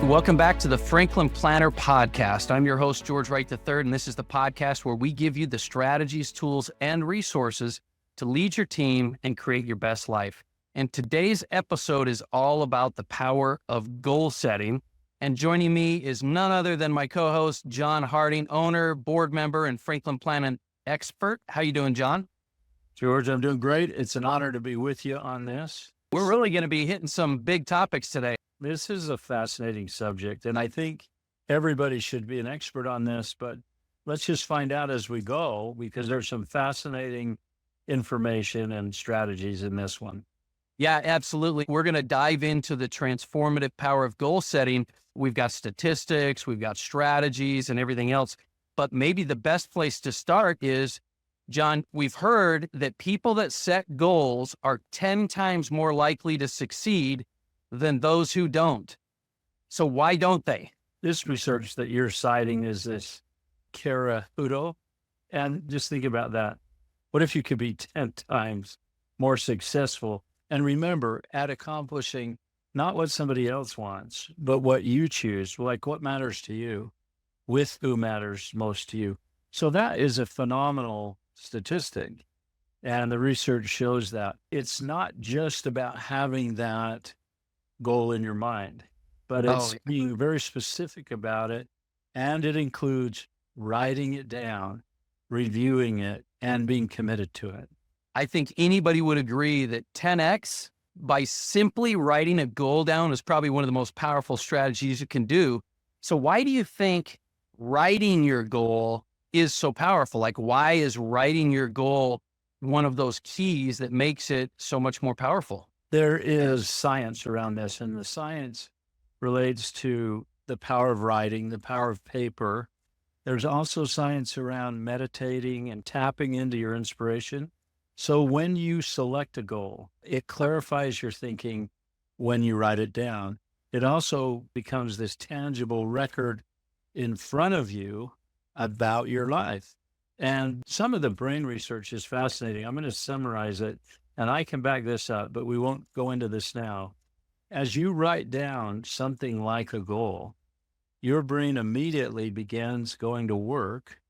Welcome back to the Franklin Planner podcast. I'm your host, George Wright III, and this is the podcast where we give you the strategies, tools, and resources to lead your team and create your best life. And today's episode is all about the power of goal setting. And joining me is none other than my co-host, John Harding, owner, board member, and Franklin Planner expert. How you doing, John? George, I'm doing great. It's an honor to be with you on this. We're really going to be hitting some big topics today. This is a fascinating subject, and I think everybody should be an expert on this, but let's just find out as we go, because there's some fascinating information and strategies in this one. Yeah, absolutely. We're going to dive into the transformative power of goal setting. We've got statistics, we've got strategies and everything else, but maybe the best place to start is, John, we've heard that people that set goals are 10 times more likely to succeed than those who don't. So why don't they? This research that you're citing is this Carahudo. And just think about that. What if you could be 10 times more successful? And remember, at accomplishing not what somebody else wants, but what you choose, like what matters to you, with who matters most to you. So that is a phenomenal statistic. And the research shows that it's not just about having that goal in your mind, but it's being very specific about it. And it includes writing it down, reviewing it, and being committed to it. I think anybody would agree that 10X by simply writing a goal down is probably one of the most powerful strategies you can do. So why do you think writing your goal is so powerful? Like, why is writing your goal one of those keys that makes it so much more powerful? There is science around this, and the science relates to the power of writing, the power of paper. There's also science around meditating and tapping into your inspiration. So when you select a goal, it clarifies your thinking when you write it down. It also becomes this tangible record in front of you about your life. And some of the brain research is fascinating. I'm going to summarize it, and I can back this up, but we won't go into this now. As you write down something like a goal, your brain immediately begins going to work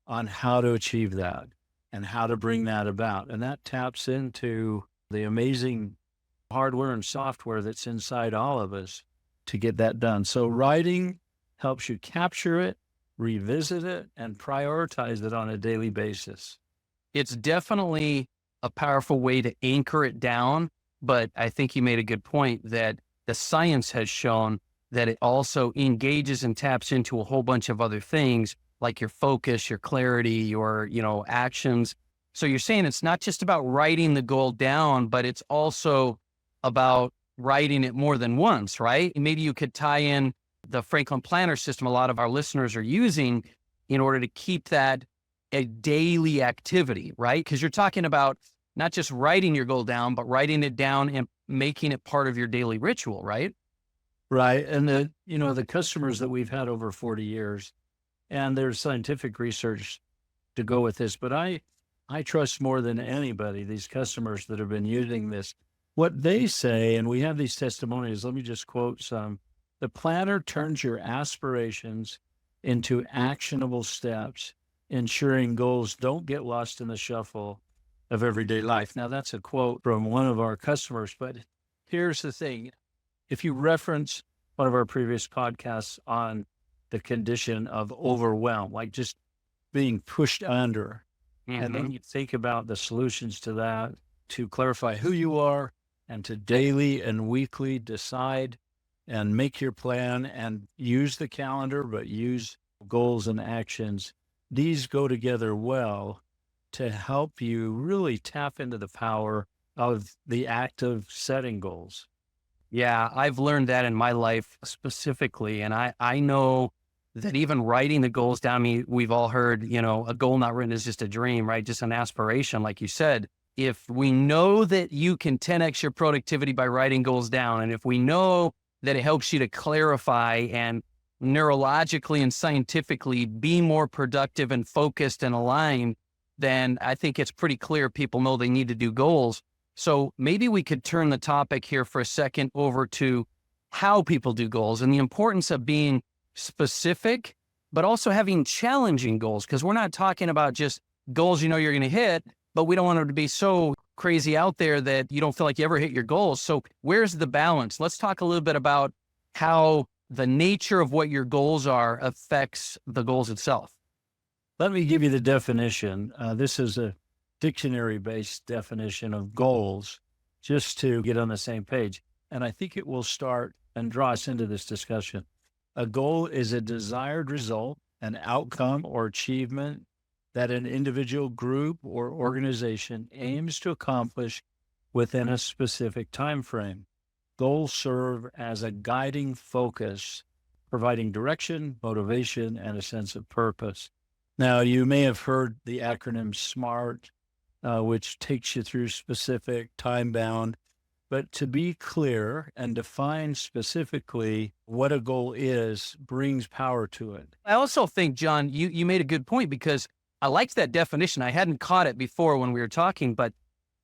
on how to achieve that and how to bring that about. And that taps into the amazing hardware and software that's inside all of us to get that done. So writing helps you capture it, revisit it, and prioritize it on a daily basis. It's definitely a powerful way to anchor it down, but I think you made a good point that the science has shown that it also engages and taps into a whole bunch of other things like your focus, your clarity, your, actions. So you're saying it's not just about writing the goal down, but it's also about writing it more than once, right? Maybe you could tie in the Franklin Planner system a lot of our listeners are using in order to keep that a daily activity, right? Because you're talking about not just writing your goal down, but writing it down and making it part of your daily ritual, right? Right. And the customers that we've had over 40 years, and there's scientific research to go with this, but I trust more than anybody these customers that have been using this. What they say, and we have these testimonials, let me just quote some. The planner turns your aspirations into actionable steps, ensuring goals don't get lost in the shuffle of everyday life. Now, that's a quote from one of our customers, but here's the thing. If you reference one of our previous podcasts on the condition of overwhelm, like just being pushed under, and then you think about the solutions to that, to clarify who you are and to daily and weekly decide and make your plan and use the calendar, but use goals and actions. These go together well to help you really tap into the power of the act of setting goals. Yeah, I've learned that in my life specifically. And I know that even writing the goals down, we've all heard, a goal not written is just a dream, right? Just an aspiration, like you said. If we know that you can 10X your productivity by writing goals down, and if we know that it helps you to clarify and neurologically and scientifically be more productive and focused and aligned, then I think it's pretty clear people know they need to do goals. So maybe we could turn the topic here for a second over to how people do goals and the importance of being specific, but also having challenging goals. Because we're not talking about just goals you know you're going to hit, but we don't want them to be so crazy out there that you don't feel like you ever hit your goals. So where's the balance? Let's talk a little bit about how the nature of what your goals are affects the goals itself. Let me give you the definition. This is a dictionary-based definition of goals, just to get on the same page. And I think it will start and draw us into this discussion. A goal is a desired result, an outcome or achievement that an individual, group, or organization aims to accomplish within a specific time frame. Goals serve as a guiding focus, providing direction, motivation, and a sense of purpose. Now, you may have heard the acronym SMART, which takes you through specific, time-bound. But to be clear and define specifically what a goal is brings power to it. I also think, John, you made a good point, because I liked that definition. I hadn't caught it before when we were talking, but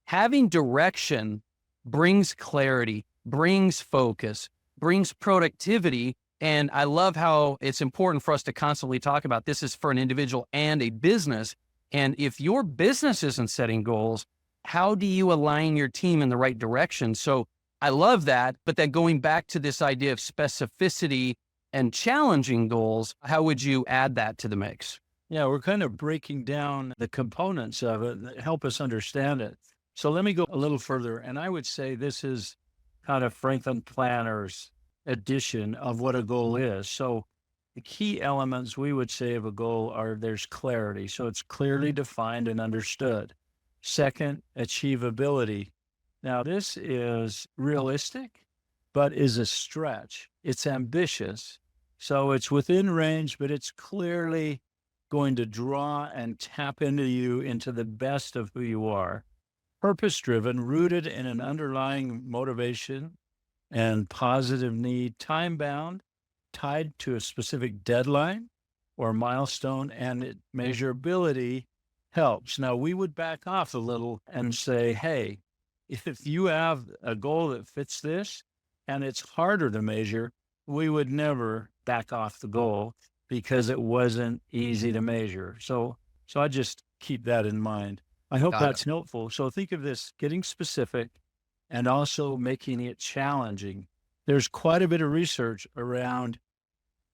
having direction brings clarity, brings focus, brings productivity. And I love how it's important for us to constantly talk about this is for an individual and a business. And if your business isn't setting goals, how do you align your team in the right direction? So I love that. But then going back to this idea of specificity and challenging goals, how would you add that to the mix? Yeah, we're kind of breaking down the components of it that help us understand it. So let me go a little further. And I would say this is kind of FranklinPlanner's edition of what a goal is. So the key elements we would say of a goal are there's clarity. So it's clearly defined and understood. Second, achievability. Now, this is realistic, but is a stretch. It's ambitious. So it's within range, but it's clearly going to draw and tap into you into the best of who you are. Purpose-driven, rooted in an underlying motivation and positive need, time-bound, tied to a specific deadline or milestone, and measurability helps. Now, we would back off a little and say, hey, if you have a goal that fits this and it's harder to measure, we would never back off the goal because it wasn't easy to measure. So I just keep that in mind. I hope that's helpful. So think of this, getting specific and also making it challenging. There's quite a bit of research around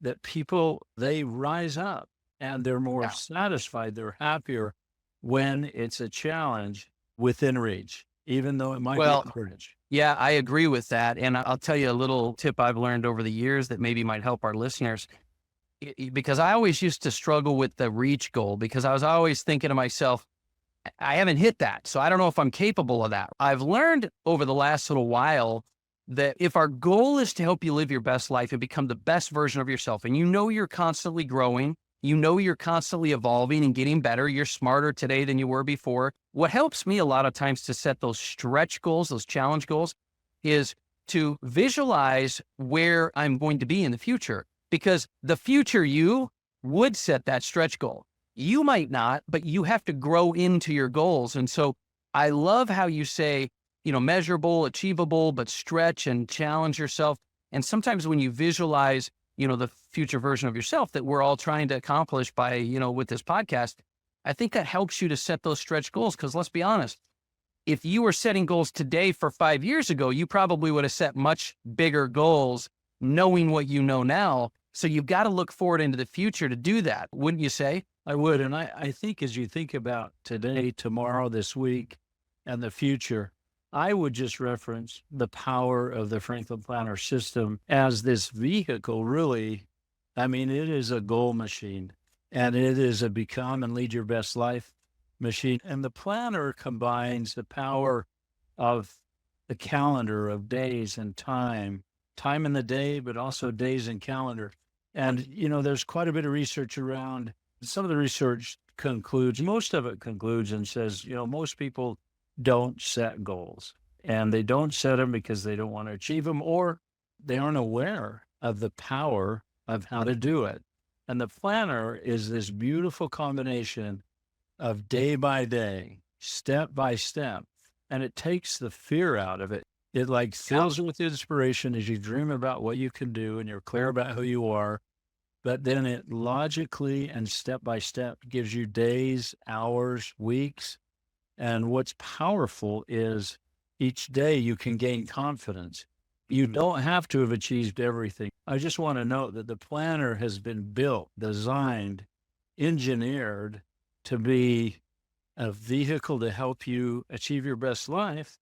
that people, they rise up and they're more satisfied, they're happier when it's a challenge within reach, even though it might be a bridge. Yeah, I agree with that. And I'll tell you a little tip I've learned over the years that maybe might help our listeners. Because I always used to struggle with the reach goal, because I was always thinking to myself, I haven't hit that, so I don't know if I'm capable of that. I've learned over the last little while that if our goal is to help you live your best life and become the best version of yourself, and you know you're constantly growing, you know you're constantly evolving and getting better, you're smarter today than you were before. What helps me a lot of times to set those stretch goals, those challenge goals, is to visualize where I'm going to be in the future. Because the future you would set that stretch goal. You might not, but you have to grow into your goals. And so I love how you say, measurable, achievable, but stretch and challenge yourself. And sometimes when you visualize, the future version of yourself that we're all trying to accomplish by, with this podcast, I think that helps you to set those stretch goals. Because let's be honest, if you were setting goals today for 5 years ago, you probably would have set much bigger goals knowing what you know now. So you've got to look forward into the future to do that, wouldn't you say? I would. And I think as you think about today, tomorrow, this week, and the future, I would just reference the power of the FranklinPlanner system as this vehicle, really. I mean, it is a goal machine, and it is a become and lead your best life machine. And the planner combines the power of the calendar of days and time in the day, but also days and calendar. And, there's quite a bit of research around. Some of the research concludes, most of it concludes and says, most people don't set goals, and they don't set them because they don't want to achieve them, or they aren't aware of the power of how to do it. And the planner is this beautiful combination of day by day, step by step, and it takes the fear out of it. It like fills with inspiration as you dream about what you can do and you're clear about who you are. But then it logically and step by step gives you days, hours, weeks. And what's powerful is each day you can gain confidence. You don't have to have achieved everything. I just want to note that the planner has been built, designed, engineered to be a vehicle to help you achieve your best life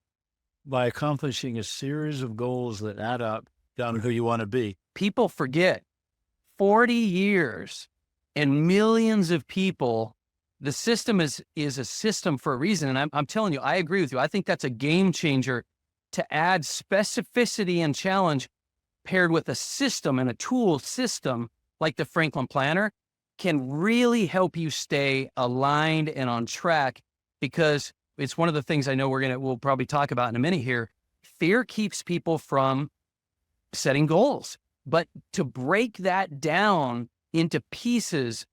by accomplishing a series of goals that add up down to who you want to be. People forget 40 years and millions of people. The system is a system for a reason. And I'm telling you, I agree with you. I think that's a game changer to add specificity and challenge paired with a system and a tool system like the Franklin Planner can really help you stay aligned and on track, because it's one of the things I know we'll probably talk about in a minute here. Fear keeps people from setting goals, but to break that down into pieces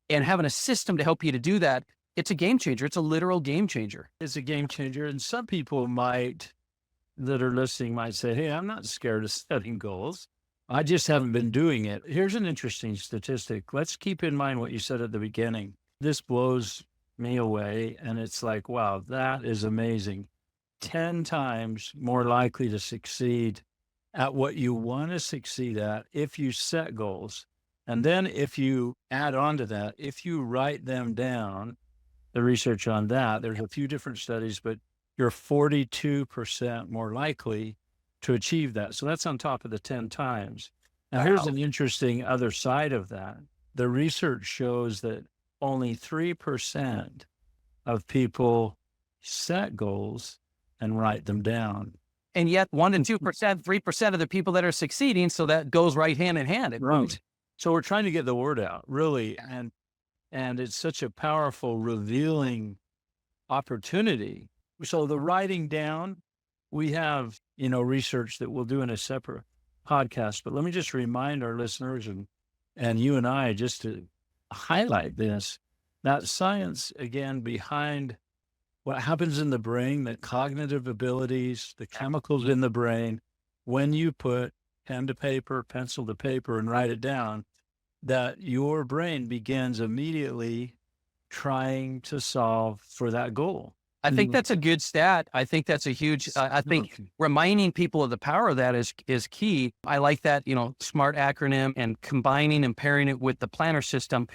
and having a system to help you to do that, it's a game changer. It's a literal game changer. It's a game changer. And some people that are listening might say, hey, I'm not scared of setting goals. I just haven't been doing it. Here's an interesting statistic. Let's keep in mind what you said at the beginning. This blows me away. And it's like, wow, that is amazing. 10 times more likely to succeed at what you want to succeed at if you set goals. And then if you add on to that, if you write them down, the research on that, there's a few different studies, but you're 42% more likely to achieve that. So that's on top of the 10 times. Now, here's an interesting other side of that. The research shows that only 3% of people set goals and write them down. And yet 1% and 2%, 3% of the people that are succeeding. So that goes right hand in hand. Right. So we're trying to get the word out, really. And it's such a powerful, revealing opportunity. So the writing down, we have, research that we'll do in a separate podcast, but let me just remind our listeners and you and I just to highlight this, that science, again, behind what happens in the brain, the cognitive abilities, the chemicals in the brain, when you put pen to paper, pencil to paper, and write it down, that your brain begins immediately trying to solve for that goal. I think that's a good stat. I think that's a huge, I think reminding people of the power of that is key. I like that, SMART acronym and combining and pairing it with the planner system.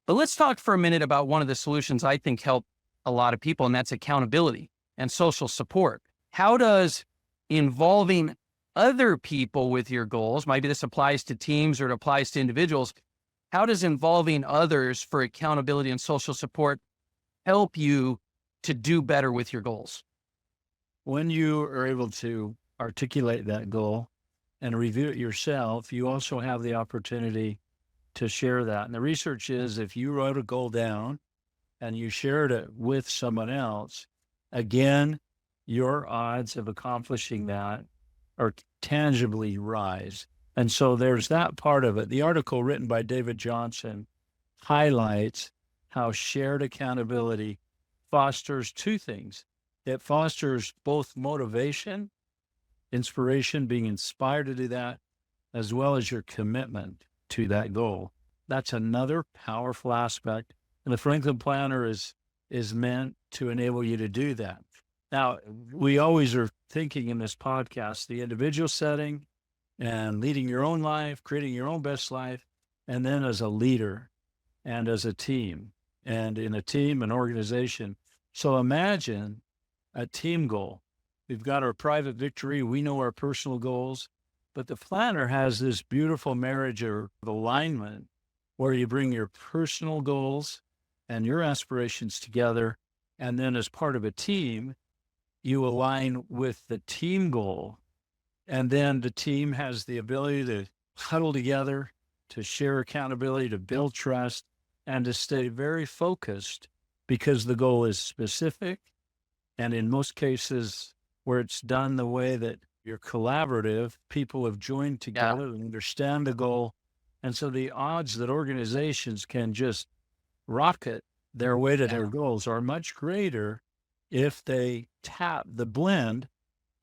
But let's talk for a minute about one of the solutions I think help a lot of people, and that's accountability and social support. How does involving other people with your goals, maybe this applies to teams or it applies to individuals, how does involving others for accountability and social support help you to do better with your goals? When you are able to articulate that goal and review it yourself, you also have the opportunity to share that. And the research is if you wrote a goal down and you shared it with someone else, again, your odds of accomplishing that are tangibly rise. And so there's that part of it. The article written by David Johnson highlights how shared accountability fosters two things. It fosters both motivation, inspiration, being inspired to do that, as well as your commitment to that goal. That's another powerful aspect. And the Franklin Planner is meant to enable you to do that. Now, we always are thinking in this podcast, the individual setting and leading your own life, creating your own best life, and then as a leader and as a team, and in a team, an organization. So imagine a team goal. We've got our private victory. We know our personal goals, but the planner has this beautiful marriage of alignment where you bring your personal goals and your aspirations together. And then as part of a team, you align with the team goal. And then the team has the ability to huddle together, to share accountability, to build trust, and to stay very focused because the goal is specific. And in most cases where it's done the way that you're collaborative, people have joined together and understand the goal. And so the odds that organizations can just rocket their way to their goals are much greater if they tap the blend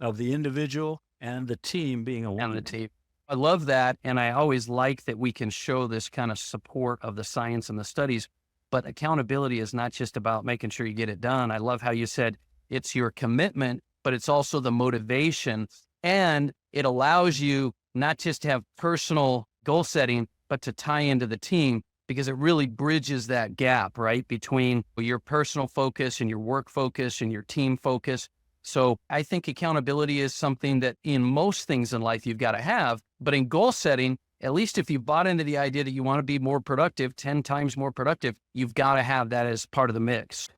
of the individual and the team being on the aligned. team. I love that. And I always like that we can show this kind of support of the science and the studies, but accountability is not just about making sure you get it done. I love how you said it's your commitment, but it's also the motivation. And it allows you not just to have personal goal setting, but to tie into the team, because it really bridges that gap, right? Between your personal focus and your work focus and your team focus. So I think accountability is something that in most things in life you've got to have, but in goal setting, at least if you bought into the idea that you want to be more productive, 10 times more productive, you've got to have that as part of the mix.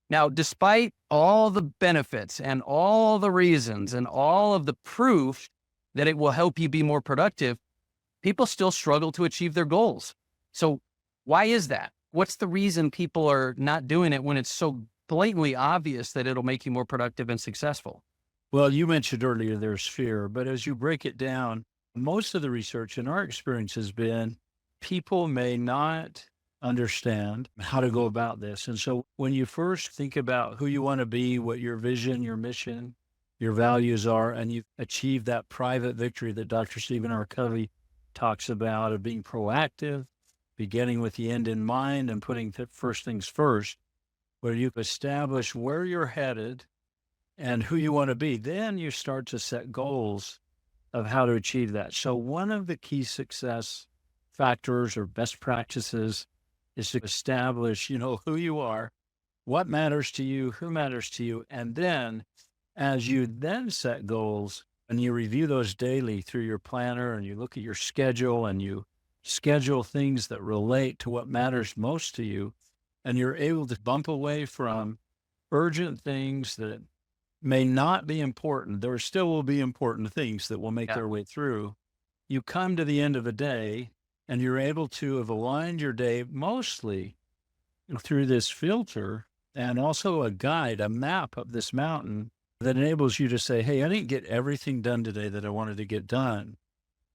Now, despite all the benefits and all the reasons and all of the proof that it will help you be more productive, people still struggle to achieve their goals. So why is that? What's the reason people are not doing it when it's so blatantly obvious that it'll make you more productive and successful? Well, you mentioned earlier there's fear, but as you break it down, most of the research in our experience has been people may not understand how to go about this. And so when you first think about who you want to be, what your vision, your mission, your values are, and you've achieved that private victory that Dr. Stephen R. Covey talks about of being proactive, beginning with the end in mind and putting the first things first, where you've established where you're headed and who you want to be, then you start to set goals of how to achieve that. So one of the key success factors or best practices is to establish, who you are, what matters to you, who matters to you. And then as you then set goals and you review those daily through your planner and you look at your schedule and you schedule things that relate to what matters most to you, and you're able to bump away from urgent things that may not be important. There still will be important things that will make their way through. You come to the end of a day and you're able to have aligned your day mostly through this filter and also a guide, a map of this mountain that enables you to say, hey, I didn't get everything done today that I wanted to get done,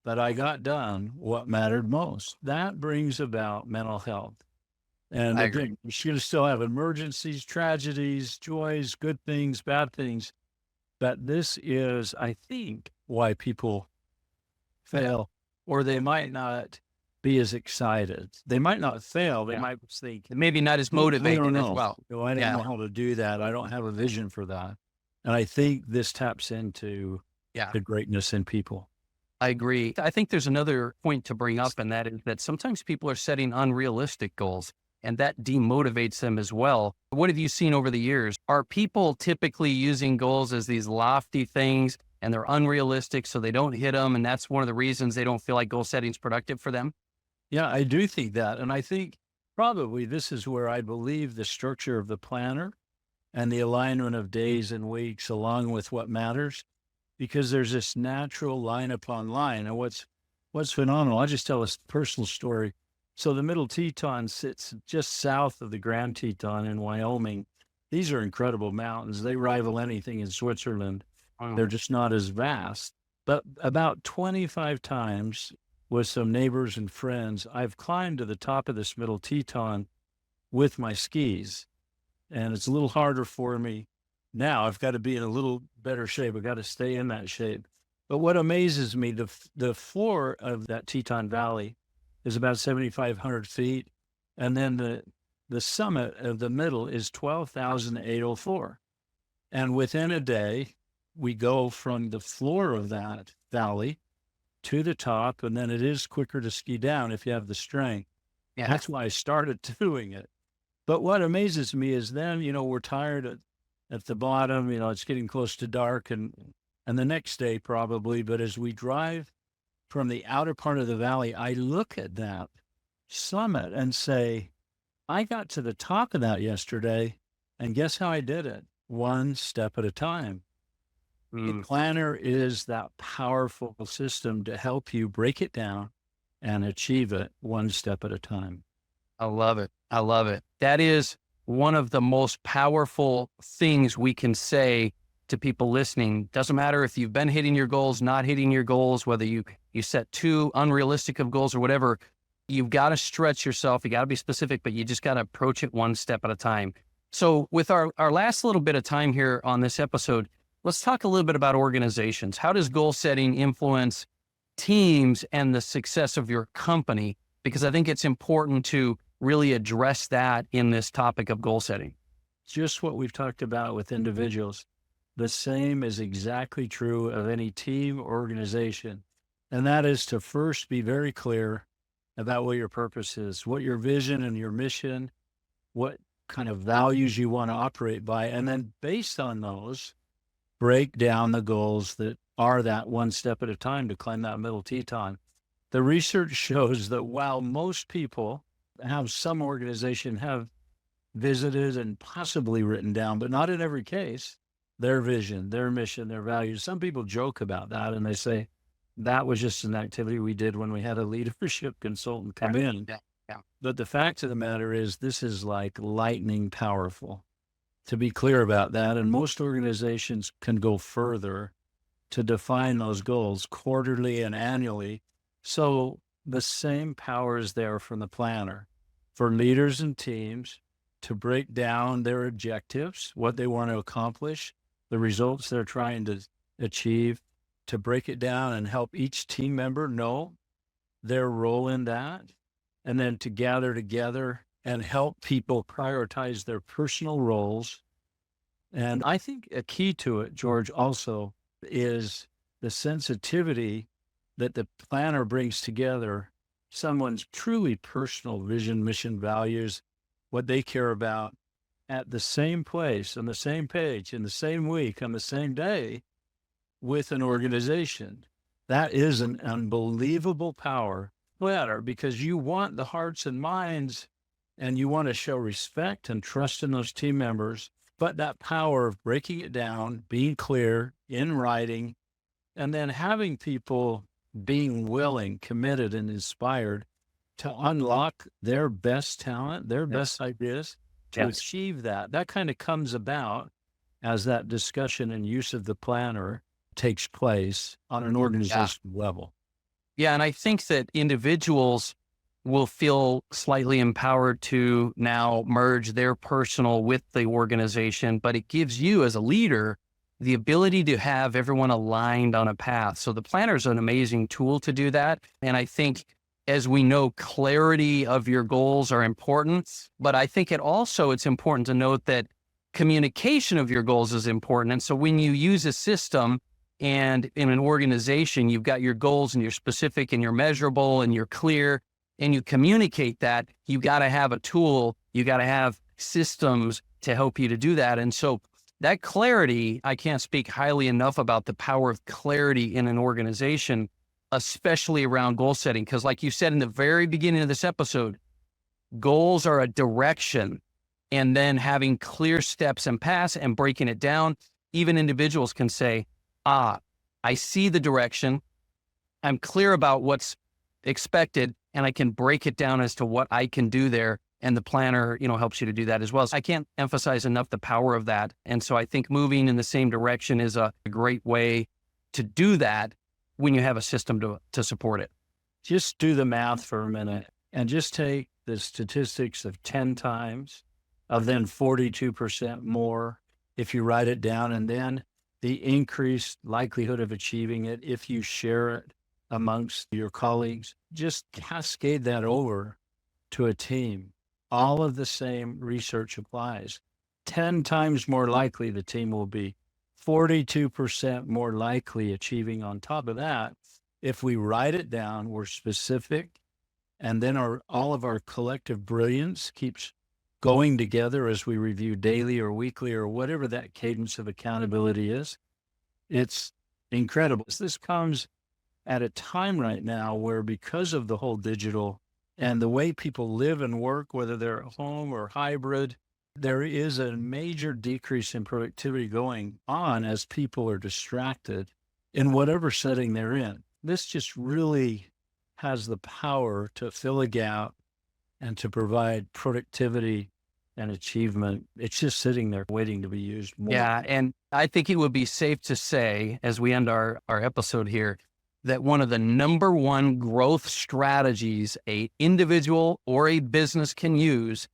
but I got done what mattered most. That brings about mental health. And I again, you're going to still have emergencies, tragedies, joys, good things, bad things. But this is, I think, why people fail, or they might not be as excited. They might not fail. They might think, maybe not as I motivated don't as know. well. I don't know how to do that. I don't have a vision for that. And I think this taps into the greatness in people. I agree. I think there's another point to bring up, and that is that sometimes people are setting unrealistic goals, and that demotivates them as well. What have you seen over the years? Are people typically using goals as these lofty things and they're unrealistic, so they don't hit them, and that's one of the reasons they don't feel like goal setting is productive for them? Yeah, I do think that. And I think probably this is where I believe the structure of the planner and the alignment of days and weeks along with what matters, because there's this natural line upon line. And what's phenomenal, I'll just tell a personal story. So the Middle Teton sits just south of the Grand Teton in Wyoming. These are incredible mountains. They rival anything in Switzerland. They're just not as vast. But about 25 times with some neighbors and friends, I've climbed to the top of this Middle Teton with my skis. And it's a little harder for me now. I've got to be in a little better shape. I've got to stay in that shape. But what amazes me, the floor of that Teton Valley is about 7,500 feet. And then the summit of the middle is 12,804. And within a day, we go from the floor of that valley to the top. And then it is quicker to ski down if you have the strength. Yeah. That's why I started doing it. But what amazes me is then, we're tired at the bottom, it's getting close to dark and the next day probably. But as we drive from the outer part of the valley, I look at that summit and say, I got to the top of that yesterday, and guess how I did it? One step at a time. The planner is that powerful system to help you break it down and achieve it one step at a time. I love it. I love it. That is one of the most powerful things we can say to people listening. Doesn't matter if you've been hitting your goals, not hitting your goals, whether you set too unrealistic of goals or whatever, you've got to stretch yourself. You got to be specific, but you just got to approach it one step at a time. So with our last little bit of time here on this episode, Let's talk a little bit about organizations. How does goal setting influence teams and the success of your company? Because I think it's important to really address that in this topic of goal setting. Just what we've talked about with individuals. The same is exactly true of any team or organization. And that is to first be very clear about what your purpose is, what your vision and your mission, what kind of values you want to operate by. And then based on those, break down the goals that are that one step at a time to climb that middle Teton. The research shows that while most people have some organization have visited and possibly written down, but not in every case, their vision, their mission, their values. Some people joke about that and they say, that was just an activity we did when we had a leadership consultant come in. Yeah. But the fact of the matter is, this is like lightning powerful, to be clear about that. And most organizations can go further to define those goals quarterly and annually. So the same power is there from the planner for leaders and teams to break down their objectives, what they want to accomplish, the results they're trying to achieve, to break it down and help each team member know their role in that, and then to gather together and help people prioritize their personal roles. And I think a key to it, George, also is the sensitivity that the planner brings together someone's truly personal vision, mission, values, what they care about at the same place, on the same page, in the same week, on the same day with an organization. That is an unbelievable power ladder, because you want the hearts and minds and you want to show respect and trust in those team members. But that power of breaking it down, being clear in writing, and then having people being willing, committed, and inspired to unlock their best talent, their best ideas, to achieve that. That kind of comes about as that discussion and use of the planner takes place on an organizational level. Yeah. And I think that individuals will feel slightly empowered to now merge their personal with the organization, but it gives you as a leader the ability to have everyone aligned on a path. So the planner is an amazing tool to do that. And I think, as we know, clarity of your goals are important, but I think it's important to note that communication of your goals is important. And so when you use a system and in an organization, you've got your goals and you're specific and you're measurable and you're clear and you communicate that, you got to have a tool, you got to have systems to help you to do that. And so that clarity, I can't speak highly enough about the power of clarity in an organization, especially around goal setting. Because like you said in the very beginning of this episode, goals are a direction, and then having clear steps and paths and breaking it down. Even individuals can say, I see the direction, I'm clear about what's expected, and I can break it down as to what I can do there. And the planner, helps you to do that as well. So I can't emphasize enough the power of that. And so I think moving in the same direction is a great way to do that when you have a system to support it. Just do the math for a minute and just take the statistics of 10 times, of then 42% more if you write it down, and then the increased likelihood of achieving it if you share it amongst your colleagues. Just cascade that over to a team. All of the same research applies. 10 times more likely the team will be, 42% more likely achieving on top of that. If we write it down, we're specific, and then all of our collective brilliance keeps going together as we review daily or weekly or whatever that cadence of accountability is. It's incredible. This comes at a time right now where, because of the whole digital and the way people live and work, whether they're at home or hybrid, there is a major decrease in productivity going on as people are distracted in whatever setting they're in. This just really has the power to fill a gap and to provide productivity and achievement. It's just sitting there waiting to be used more. Yeah. And I think it would be safe to say, as we end our episode here, that one of the number one growth strategies an individual or a business can use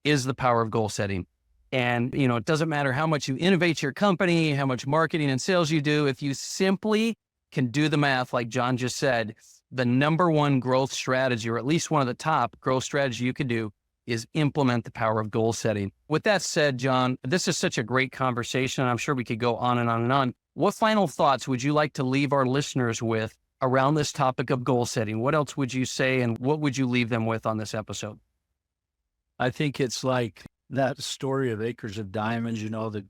is the power of goal setting. And, it doesn't matter how much you innovate your company, how much marketing and sales you do. If you simply can do the math, like John just said, the number one growth strategy, or at least one of the top growth strategies you could do, is implement the power of goal setting. With that said, John, this is such a great conversation. I'm sure we could go on and on and on. What final thoughts would you like to leave our listeners with around this topic of goal setting? What else would you say, and what would you leave them with on this episode? I think it's like that story of acres of diamonds. The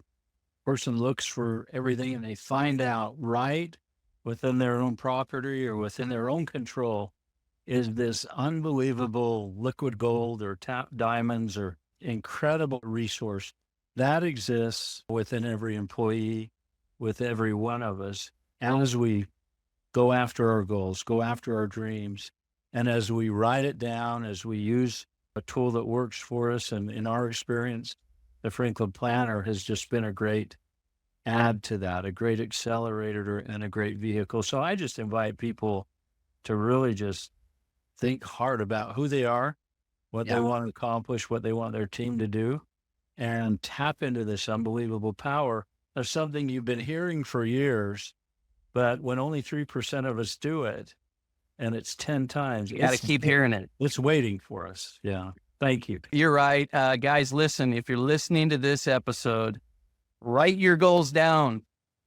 person looks for everything and they find out right within their own property or within their own control is this unbelievable liquid gold or diamonds or incredible resource that exists within every employee, with every one of us, as we go after our goals, go after our dreams. And as we write it down, as we use a tool that works for us, and in our experience, the Franklin Planner has just been a great add to that, a great accelerator and a great vehicle. So I just invite people to really just think hard about who they are, what they want to accomplish, what they want their team to do, and tap into this unbelievable power of something you've been hearing for years, but when only 3% of us do it, and it's 10 times. You got to keep hearing it. It's waiting for us. Yeah. Thank you. You're right. Guys, listen, if you're listening to this episode, write your goals down,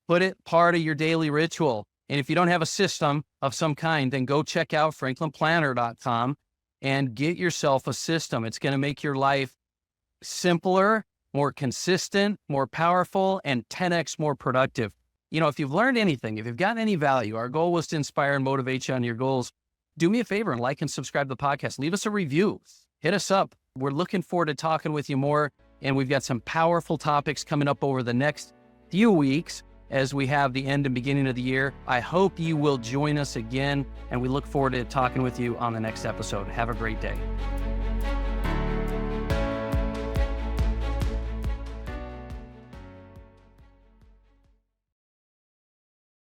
put it part of your daily ritual. And if you don't have a system of some kind, then go check out FranklinPlanner.com and get yourself a system. It's going to make your life simpler, more consistent, more powerful, and 10x more productive. If you've learned anything, if you've gotten any value, our goal was to inspire and motivate you on your goals. Do me a favor and like and subscribe to the podcast. Leave us a review. Hit us up. We're looking forward to talking with you more. And we've got some powerful topics coming up over the next few weeks as we have the end and beginning of the year. I hope you will join us again, and we look forward to talking with you on the next episode. Have a great day.